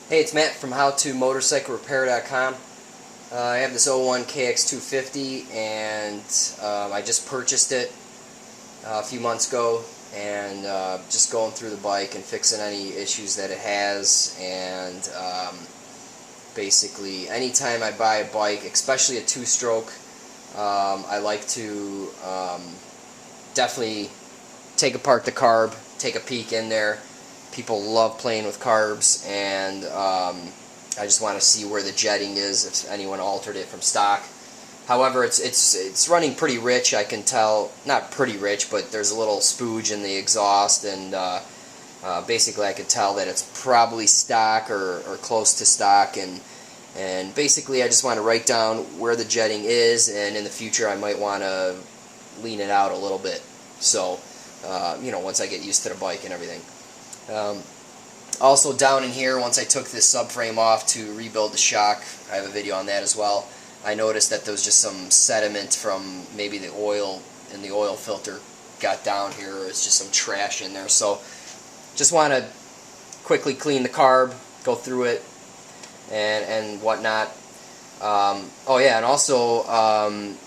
Hey, it's Matt from HowToMotorcycleRepair.com. I have this '01 KX250 and I just purchased it a few months ago, and just going through the bike and fixing any issues that it has. And basically anytime I buy a bike, especially a two-stroke, I like to definitely take apart the carb, take a peek in there. People love playing with carbs, and I just want to see where the jetting is, if anyone altered it from stock. However, it's running pretty rich. I can tell, not pretty rich, but there's a little spooge in the exhaust, and basically I could tell that it's probably stock or close to stock. And basically I just want to write down where the jetting is, and in the future I might want to lean it out a little bit. So once I get used to the bike and everything. Also down in here, once I took this subframe off to rebuild the shock, I have a video on that as well, I noticed that there was just some sediment from maybe the oil in the oil filter got down here, or it's just some trash in there. So just want to quickly clean the carb, go through it, and whatnot. Oh yeah, and also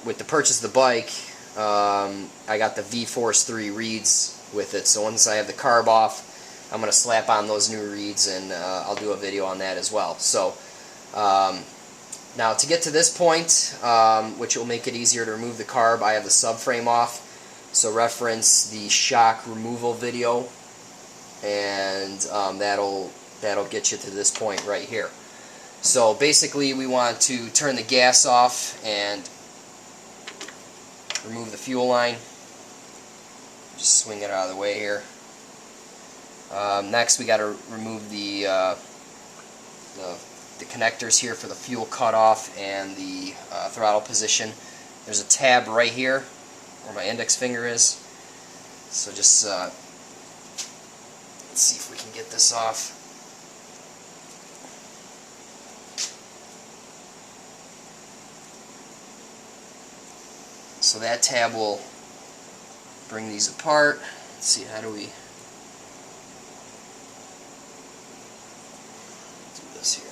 with the purchase of the bike, I got the V-Force 3 reeds with it. So once I have the carb off, I'm going to slap on those new reeds, and I'll do a video on that as well. So now to get to this point, which will make it easier to remove the carb, I have the subframe off. So reference the shock removal video, and that'll get you to this point right here. So basically we want to turn the gas off and remove the fuel line. Just swing it out of the way here. Next we got to remove the connectors here for the fuel cutoff and the throttle position. There's a tab right here where my index finger is. So just let's see if we can get this off. So that tab will bring these apart. Let's see, how do we do this here?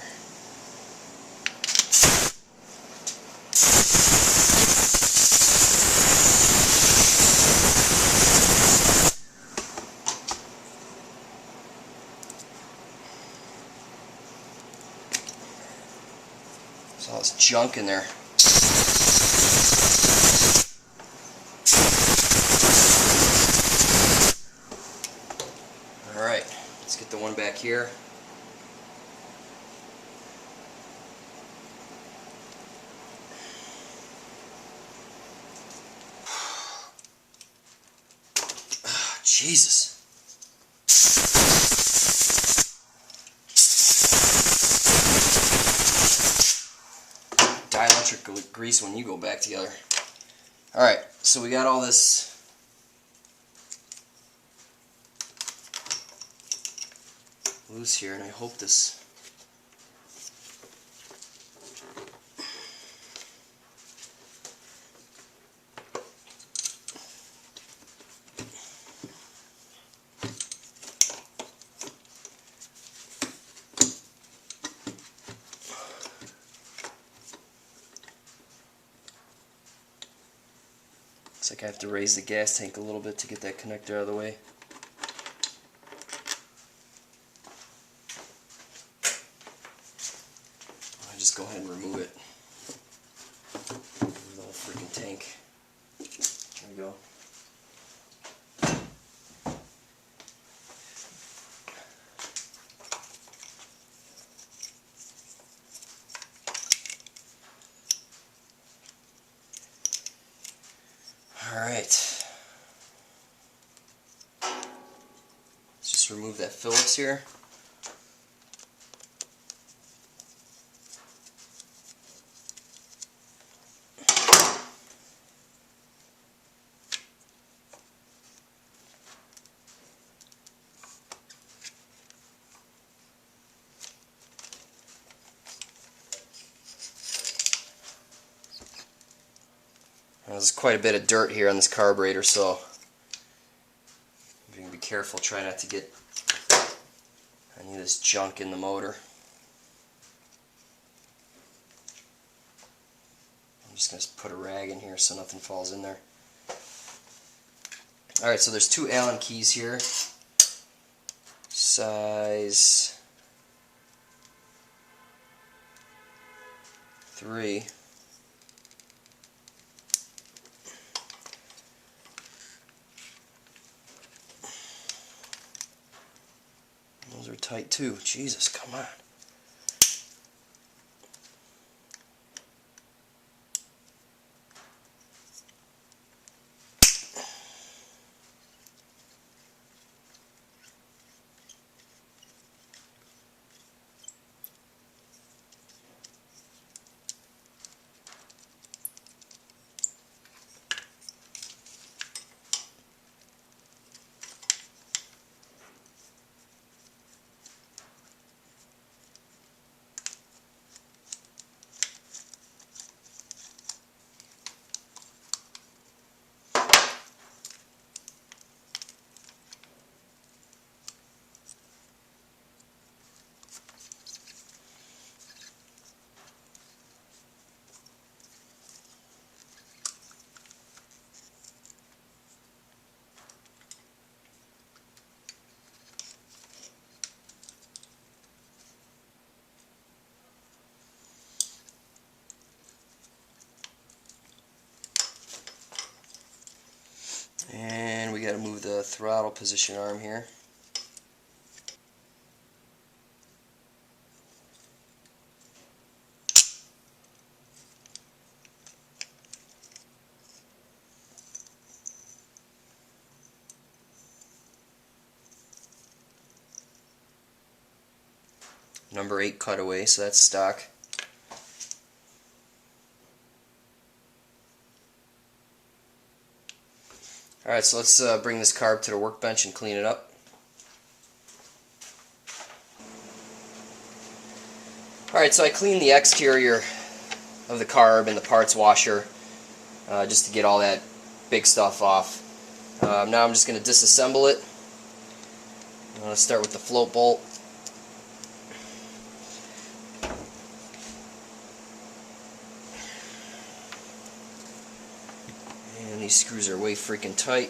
There's all this junk in there. Alright, let's get the one back here. Oh, Jesus. Dielectric grease when you go back together. Alright, so we got all this loose here, and I hope this looks like I have to raise the gas tank a little bit to get that connector out of the way. Just go ahead and remove it. Remove the whole freaking tank. There we go. Alright. Let's just remove that Phillips here. There's quite a bit of dirt here on this carburetor, so you can be careful, try not to get any of this junk in the motor. just going to put a rag in here so nothing falls in there. Alright, so there's 2 Allen keys here. Size 3. Those are tight too. Jesus, come on. And we got to move the throttle position arm here. Number 8 cutaway, so that's stock. Alright, so let's bring this carb to the workbench and clean it up. Alright, so I cleaned the exterior of the carb and the parts washer just to get all that big stuff off. Now I'm just going to disassemble it. Let's start with the float bolt. And these screws are way freaking tight.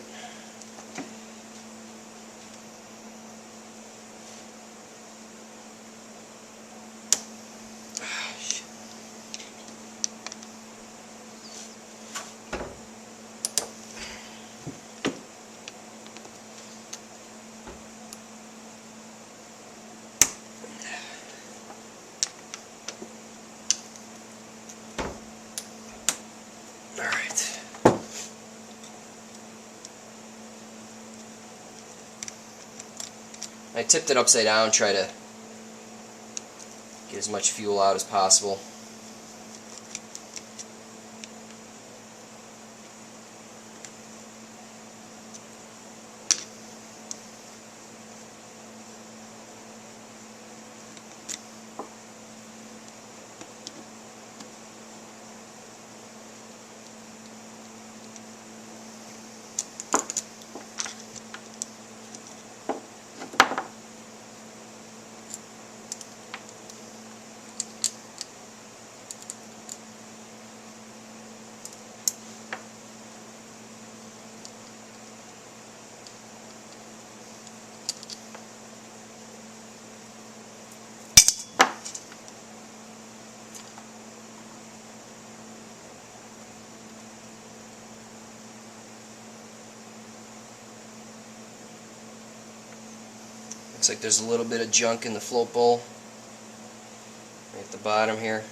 Alright. I tipped it upside down, try to get as much fuel out as possible. Looks like there's a little bit of junk in the float bowl right at the bottom here.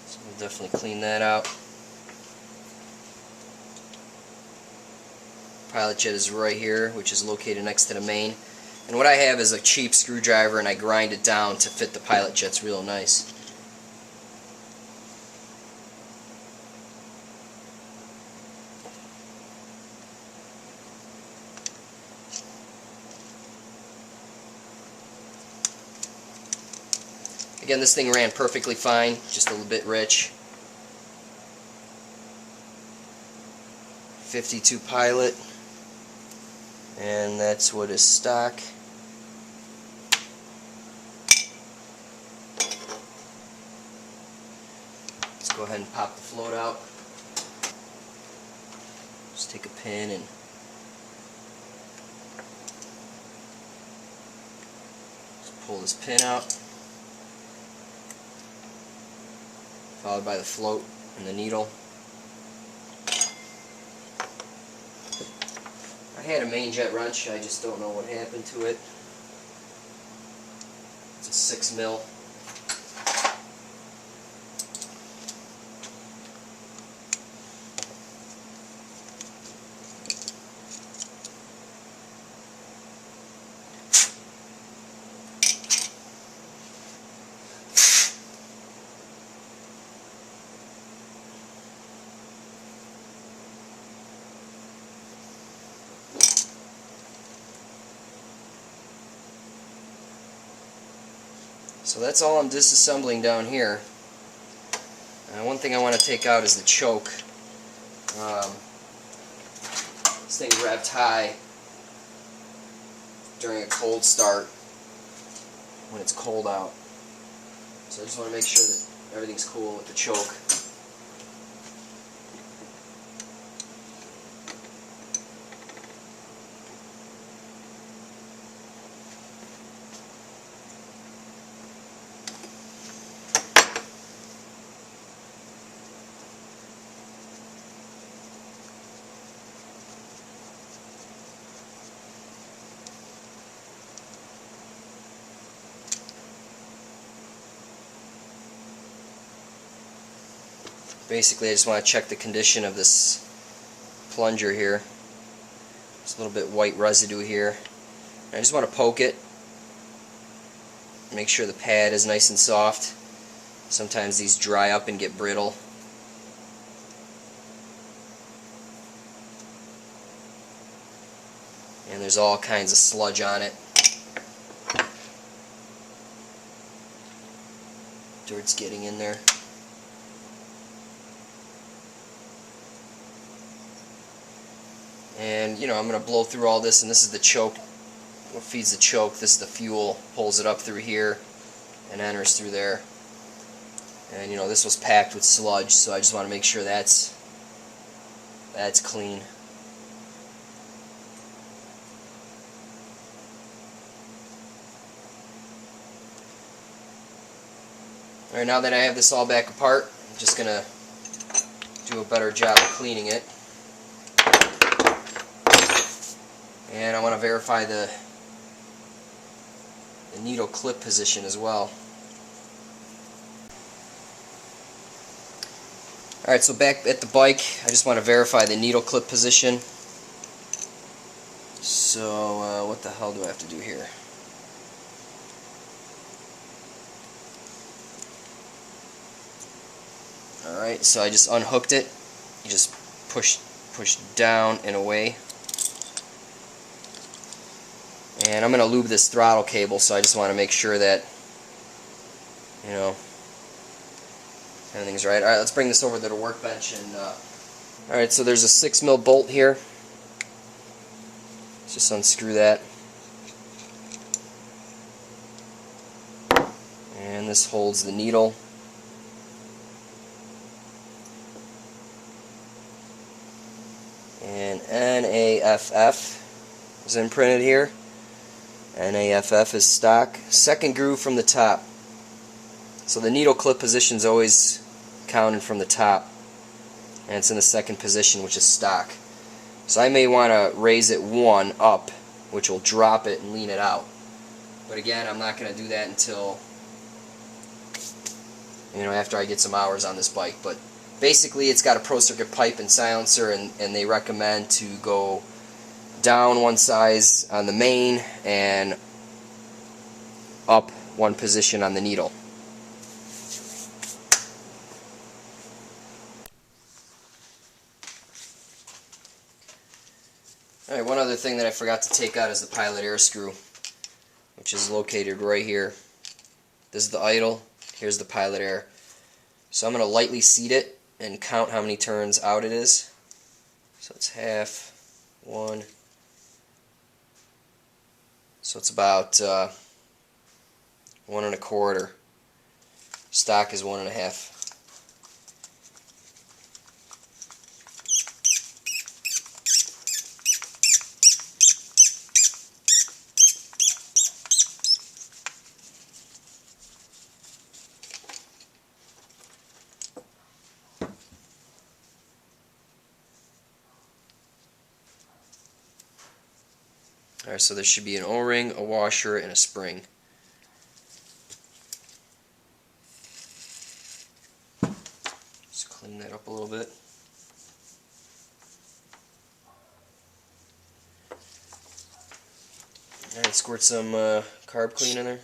So we'll definitely clean that out. Pilot jet is right here, which is located next to the main. And what I have is a cheap screwdriver, and I grind it down to fit the pilot jets real nice. Again, this thing ran perfectly fine, just a little bit rich. 52 pilot, and that's what is stock. Let's go ahead and pop the float out. Just take a pin and just pull this pin out, followed by the float and the needle. I had a main jet wrench, I just don't know what happened to it. It's a 6 mil. So that's all I'm disassembling down here. One thing I want to take out is the choke. This thing revved high during a cold start when it's cold out. So I just want to make sure that everything's cool with the choke. Basically, I just want to check the condition of this plunger here. There's a little bit white residue here. I just want to poke it, make sure the pad is nice and soft. Sometimes these dry up and get brittle. And there's all kinds of sludge on it. Dirt's getting in there. And you know, I'm going to blow through all this, and this is the choke. What feeds the choke? This is the fuel. Pulls it up through here and enters through there. And you know, this was packed with sludge, so I just want to make sure that's clean. Alright, now that I have this all back apart, I'm just going to do a better job of cleaning it. And I want to verify the needle clip position as well. Alright, so back at the bike, I just want to verify the needle clip position. So, what the hell do I have to do here? Alright, so I just unhooked it. You just push down and away. And I'm going to lube this throttle cable, so I just want to make sure that, you know, everything's right. Alright, let's bring this over to the workbench. And alright, so there's a 6 mil bolt here. Let's just unscrew that. And this holds the needle. And NAFF is imprinted here. NAFF is stock. Second groove from the top. So the needle clip position is always counted from the top, and it's in the second position, which is stock. So I may want to raise it 1 up, which will drop it and lean it out. But again, I'm not going to do that until, you know, after I get some hours on this bike. But basically, it's got a pro circuit pipe and silencer, and they recommend to go down 1 size on the main and up 1 position on the needle. Alright, one other thing that I forgot to take out is the pilot air screw, which is located right here. This is the idle, here's the pilot air. So I'm going to lightly seat it and count how many turns out it is. So it's half, 1. So it's about 1 1/4. Stock is 1 1/2. Alright, so there should be an O-ring, a washer, and a spring. Just clean that up a little bit. Alright, squirt some carb clean in there.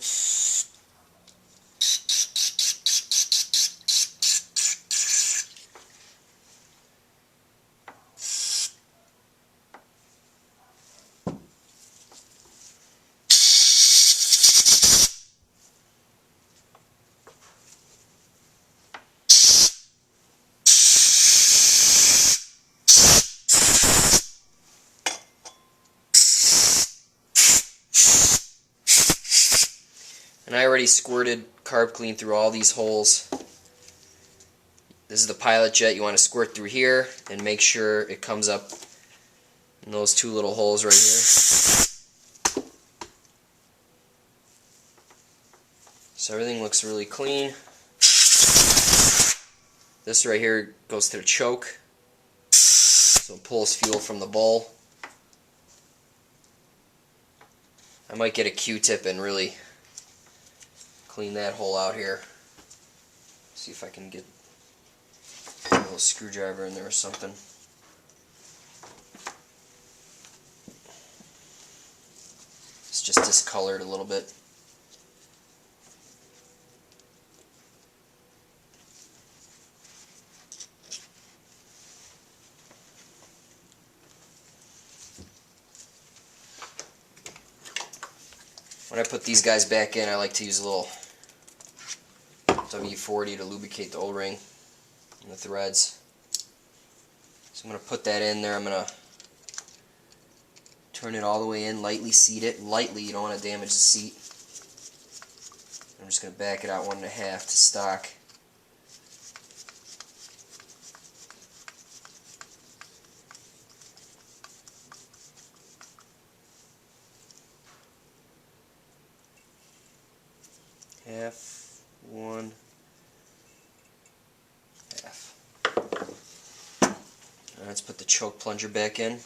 And I already squirted carb clean through all these holes. This is the pilot jet. You want to squirt through here and make sure it comes up in those two little holes right here. So everything looks really clean. This right here goes to the choke, so it pulls fuel from the bowl. I might get a Q-tip and really clean that hole out here. See if I can get a little screwdriver in there or something. It's just discolored a little bit. When I put these guys back in, I like to use a little W40 to lubricate the O-ring and the threads. So I'm going to put that in there. I'm going to turn it all the way in, lightly seat it. Lightly, you don't want to damage the seat. I'm just going to back it out 1.5 to stock. Half, 1, half. Now let's put the choke plunger back in.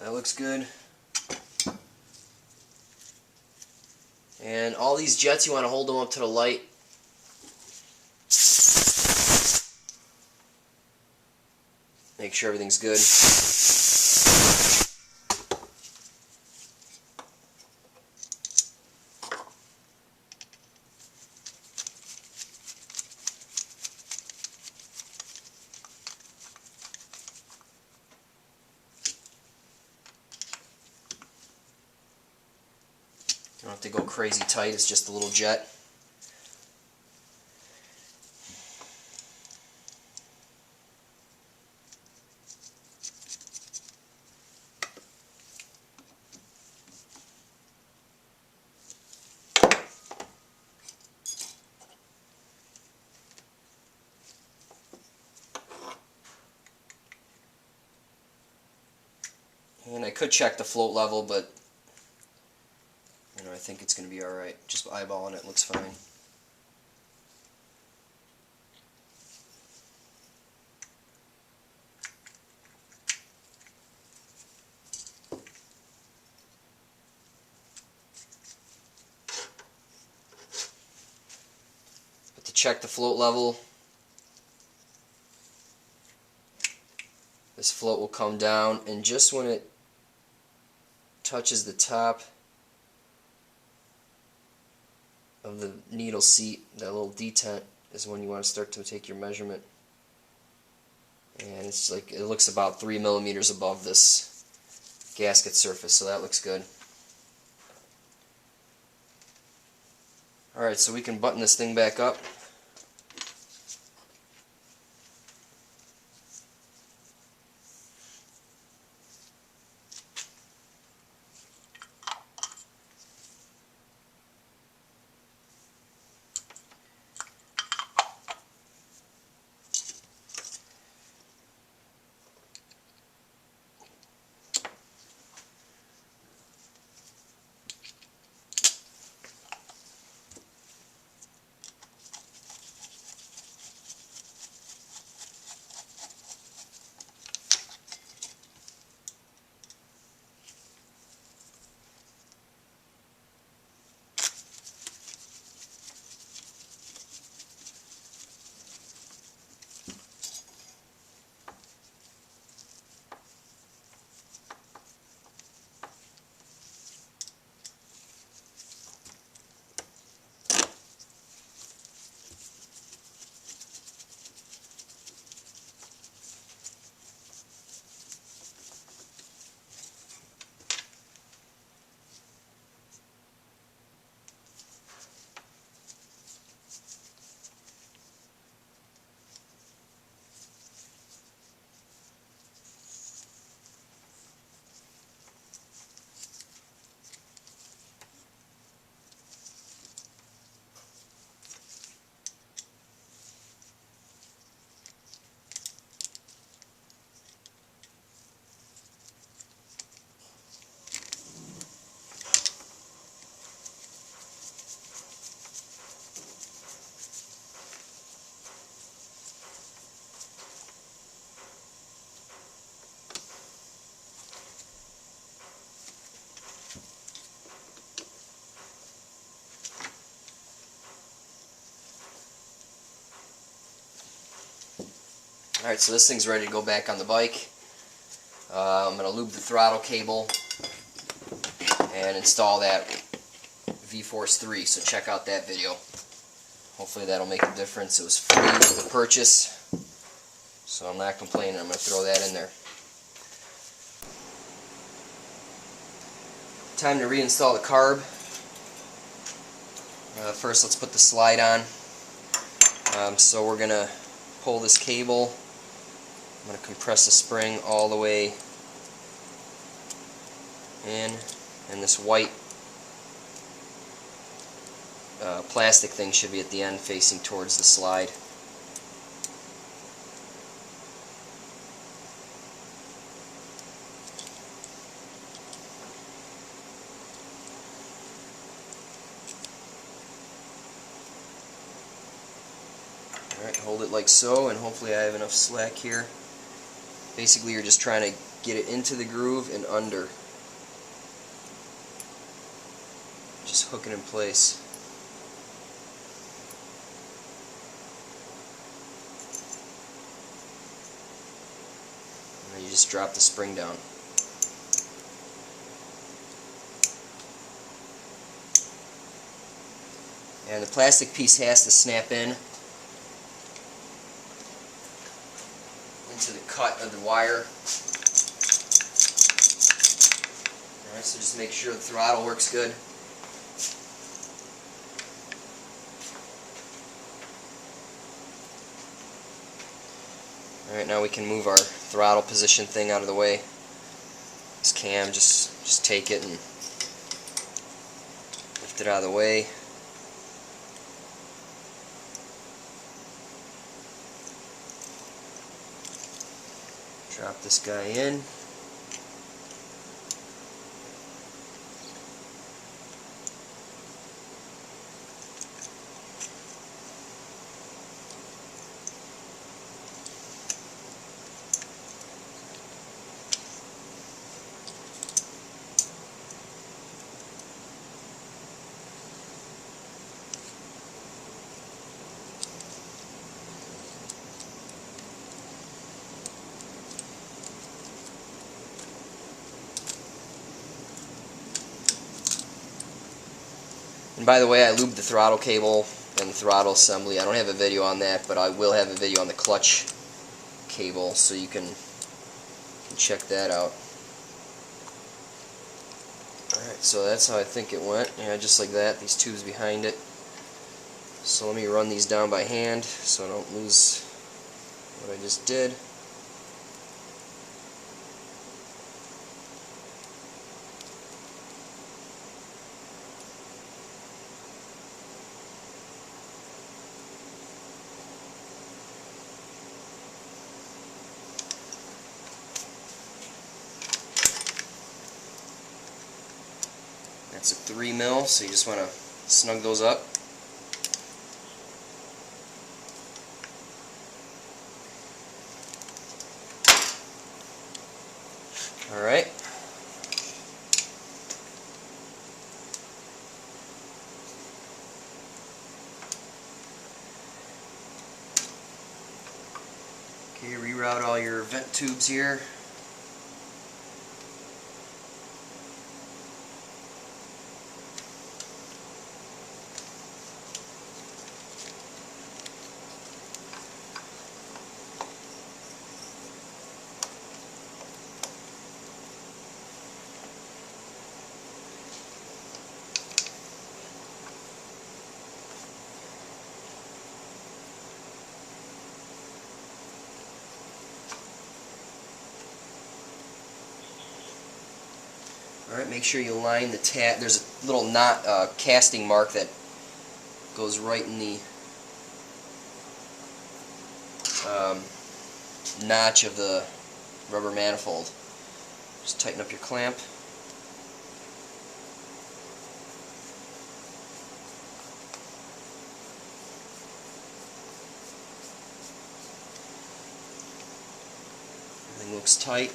That looks good. And all these jets, you want to hold them up to the light. Make sure everything's good. You don't have to go crazy tight, it's just a little jet. And I could check the float level, but I think it's going to be alright. Just eyeballing it looks fine. But to check the float level, this float will come down, and just when it touches the top of the needle seat, that little detent is when you want to start to take your measurement. And it's like, it looks about 3 millimeters above this gasket surface, so that looks good. Alright, so we can button this thing back up. Alright, so this thing's ready to go back on the bike. I'm going to lube the throttle cable and install that V-Force 3, so check out that video. Hopefully that'll make a difference. It was free with the purchase, so I'm not complaining. I'm going to throw that in there. Time to reinstall the carb. First, let's put the slide on. So we're going to pull this cable. I'm going to compress the spring all the way in, and this white plastic thing should be at the end facing towards the slide. Alright, hold it like so, and hopefully I have enough slack here. Basically, you're just trying to get it into the groove and under. Just hook it in place. And then you just drop the spring down. And the plastic piece has to snap in into the cut of the wire. Alright, so just make sure the throttle works good. Alright, now we can move our throttle position thing out of the way. This cam, just take it and lift it out of the way. Drop this guy in. And by the way, I lubed the throttle cable and the throttle assembly. I don't have a video on that, but I will have a video on the clutch cable, so you can check that out. Alright, so that's how I think it went. Yeah, just like that, these tubes behind it. So let me run these down by hand so I don't lose what I just did. That's a 3 mil, so you just want to snug those up. Alright. Okay, reroute all your vent tubes here. Alright, make sure you line the tab. There's a little knot, casting mark that goes right in the notch of the rubber manifold. Just tighten up your clamp. Everything looks tight.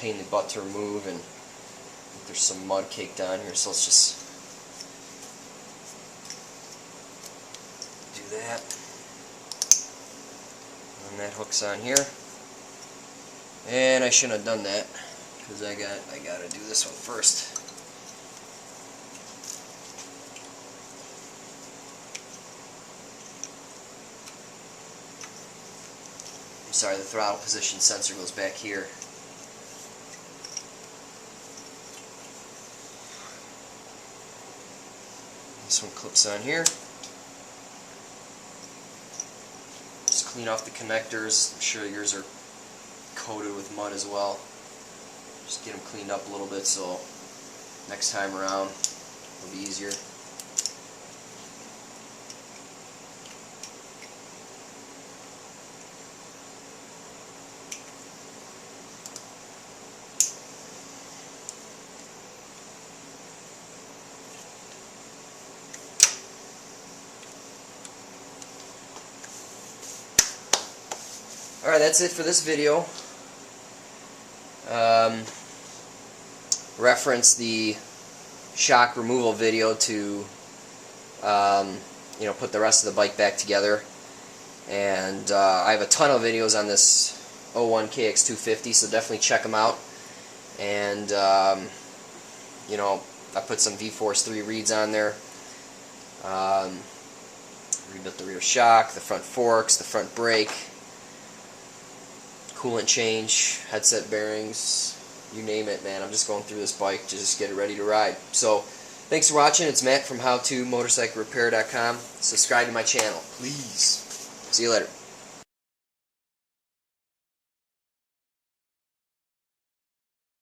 pain in the butt to remove, and there's some mud caked on here, so let's just do that. And that hook's on here. And I shouldn't have done that, because I gotta do this one first. I'm sorry, the throttle position sensor goes back here. This one clips on here. Just clean off the connectors. I'm sure yours are coated with mud as well. Just get them cleaned up a little bit so next time around it'll be easier. Alright, that's it for this video. Reference the shock removal video to put the rest of the bike back together. And I have a ton of videos on this 01 KX250, so definitely check them out. And I put some V-Force 3 reeds on there. Rebuilt the rear shock, the front forks, the front brake, coolant change, headset bearings, you name it, man. I'm just going through this bike to just get it ready to ride. So, thanks for watching. It's Matt from HowToMotorcycleRepair.com. Subscribe to my channel, please. See you later.